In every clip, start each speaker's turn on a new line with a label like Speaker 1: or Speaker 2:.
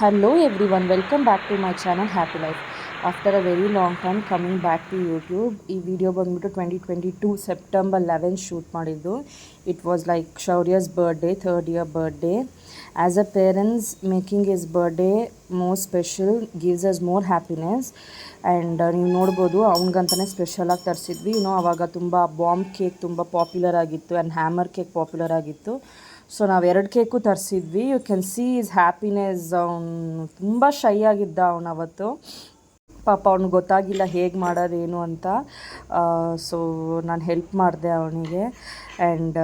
Speaker 1: Hello everyone, welcome back to my channel Happy Life. After a very long time coming back to YouTube, ಈ video ಬಂದ್ಬಿಟ್ಟು 2022 September 11 shoot ಮಾಡಿದ್ದು. It was like Shaurya's birthday, third year birthday. As a parents, making his birthday more special gives us more happiness. And ನೀವು ನೋಡ್ಬೋದು, ಅವ್ನಿಗಂತಲೇ ಸ್ಪೆಷಲಾಗಿ ತರಿಸಿದ್ವಿ. ಅವಾಗ ತುಂಬ ಬಾಂಬ್ ಕೇಕ್ ತುಂಬ ಪಾಪ್ಯುಲರ್ ಆಗಿತ್ತು ಆ್ಯಂಡ್ ಹ್ಯಾಮರ್ ಕೇಕ್ ಪಾಪ್ಯುಲರ್ ಆಗಿತ್ತು. ಸೊ ನಾವು 2 ಕೇಕು ತರಿಸಿದ್ವಿ. You can see his happiness. ಅವನು ತುಂಬ ಶೈ ಆಗಿದ್ದ ಅವತ್ತು. ಪಾಪ ಅವ್ನಿಗೆ ಗೊತ್ತಾಗಿಲ್ಲ ಹೇಗೆ ಮಾಡೋದೇನು ಅಂತ. ಸೊ ನಾನು ಹೆಲ್ಪ್ ಮಾಡಿದೆ ಅವನಿಗೆ. ಆ್ಯಂಡ್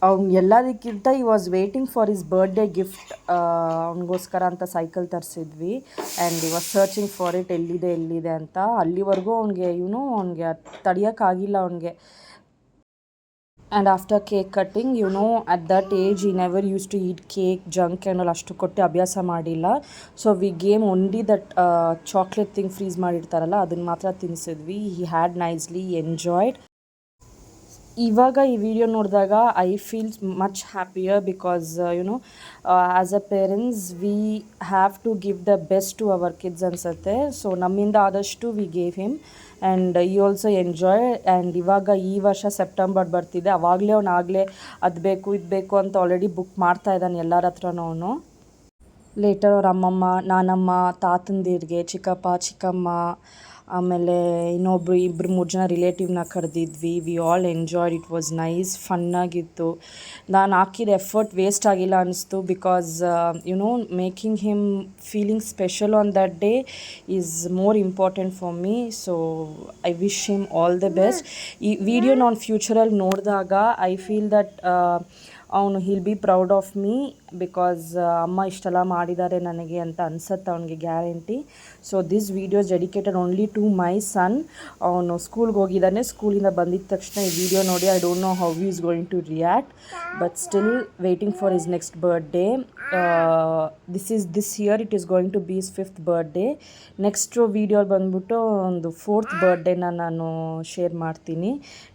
Speaker 1: ಅವ್ನು ಎಲ್ಲದಕ್ಕಿಂತ he was waiting for his birthday gift. ಅವನಿಗೋಸ್ಕರ ಅಂತ ಸೈಕಲ್ ತರಿಸಿದ್ವಿ. And he was searching for it, ಎಲ್ಲಿದೆ ಅಂತ. ಅಲ್ಲಿವರೆಗೂ ಅವ್ನಿಗೆ ತಡೆಯೋಕ್ಕಾಗಿಲ್ಲ ಅವನಿಗೆ. And after cake cutting, at that age he never used to eat cake, junk and all. ಅಷ್ಟು ಕೊಟ್ಟು ಅಭ್ಯಾಸ ಮಾಡಿಲ್ಲ. So we gave only that chocolate thing freeze ಮಾಡಿರ್ತಾರಲ್ಲ, ಅದನ್ನು ಮಾತ್ರ ತಿನ್ನಿಸಿದ್ವಿ. He had nicely enjoyed. ಇವಾಗ ಈ ವಿಡಿಯೋ ನೋಡಿದಾಗ I feel much happier because as a parents we have to give the best to our kids ಅನಿಸುತ್ತೆ. ಸೊ ನಮ್ಮಿಂದ ಆದಷ್ಟು we gave him and he also enjoy. And ಇವಾಗ ಈ ವರ್ಷ September ಬರ್ತಿದೆ, ಅವಾಗಲೇ ಅವನಾಗಲೇ ಅದು ಬೇಕು ಇದು ಬೇಕು ಅಂತ ಆಲ್ರೆಡಿ ಬುಕ್ ಮಾಡ್ತಾ ಇದ್ದಾನೆ ಎಲ್ಲರ ಹತ್ರನೂ ಅವನು. ಲೇಟರ್ ಅವ್ರ ಅಮ್ಮಮ್ಮ, ನಾನಮ್ಮ, ತಾತಂದಿರಿಗೆ, ಚಿಕ್ಕಪ್ಪ ಚಿಕ್ಕಮ್ಮ, ಆಮೇಲೆ ಇಬ್ಬರು 3 ಜನ ರಿಲೇಟಿವ್ನ ಕರೆದಿದ್ವಿ. We all enjoyed. It was nice, ಫನ್ನಾಗಿತ್ತು. ನಾನು ಹಾಕಿದ ಎಫರ್ಟ್ ವೇಸ್ಟ್ ಆಗಿಲ್ಲ ಅನ್ನಿಸ್ತು. Because making him feeling special on that day is more important for me. So I wish him all the best. ಈ ವಿಡಿಯೋ ನಾನು ಫ್ಯೂಚರಲ್ಲಿ ನೋಡಿದಾಗ ಐ ಫೀಲ್ ದಟ್ ಅವನು he'll be proud of me. Because ಅಮ್ಮ ಇಷ್ಟೆಲ್ಲ ಮಾಡಿದ್ದಾರೆ ನನಗೆ ಅಂತ ಅನ್ಸುತ್ತೆ ಅವನಿಗೆ, guarantee. So this video is dedicated only to ಮೈ ಸನ್. ಅವನು ಸ್ಕೂಲ್ಗೆ ಹೋಗಿದ್ದಾನೆ. ಸ್ಕೂಲಿಂದ ಬಂದಿದ್ದ ತಕ್ಷಣ ಈ ವಿಡಿಯೋ ನೋಡಿ I don't know how he is going to react, but still waiting for his next birthday. This year it is going to be his 5th birthday. Next video ಬಂದ್ಬಿಟ್ಟು ಒಂದು 4th ಬರ್ಡೇನ ನಾನು ಶೇರ್ ಮಾಡ್ತೀನಿ.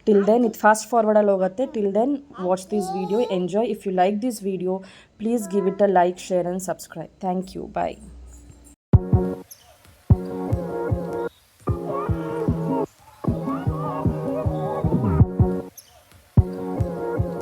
Speaker 1: Till then ಇದು fast ಫಾರ್ವರ್ಡಲ್ಲಿ ಹೋಗುತ್ತೆ. Till then watch this video, enjoy. If you like this video, please give it a like, share and subscribe. Thank you. Bye.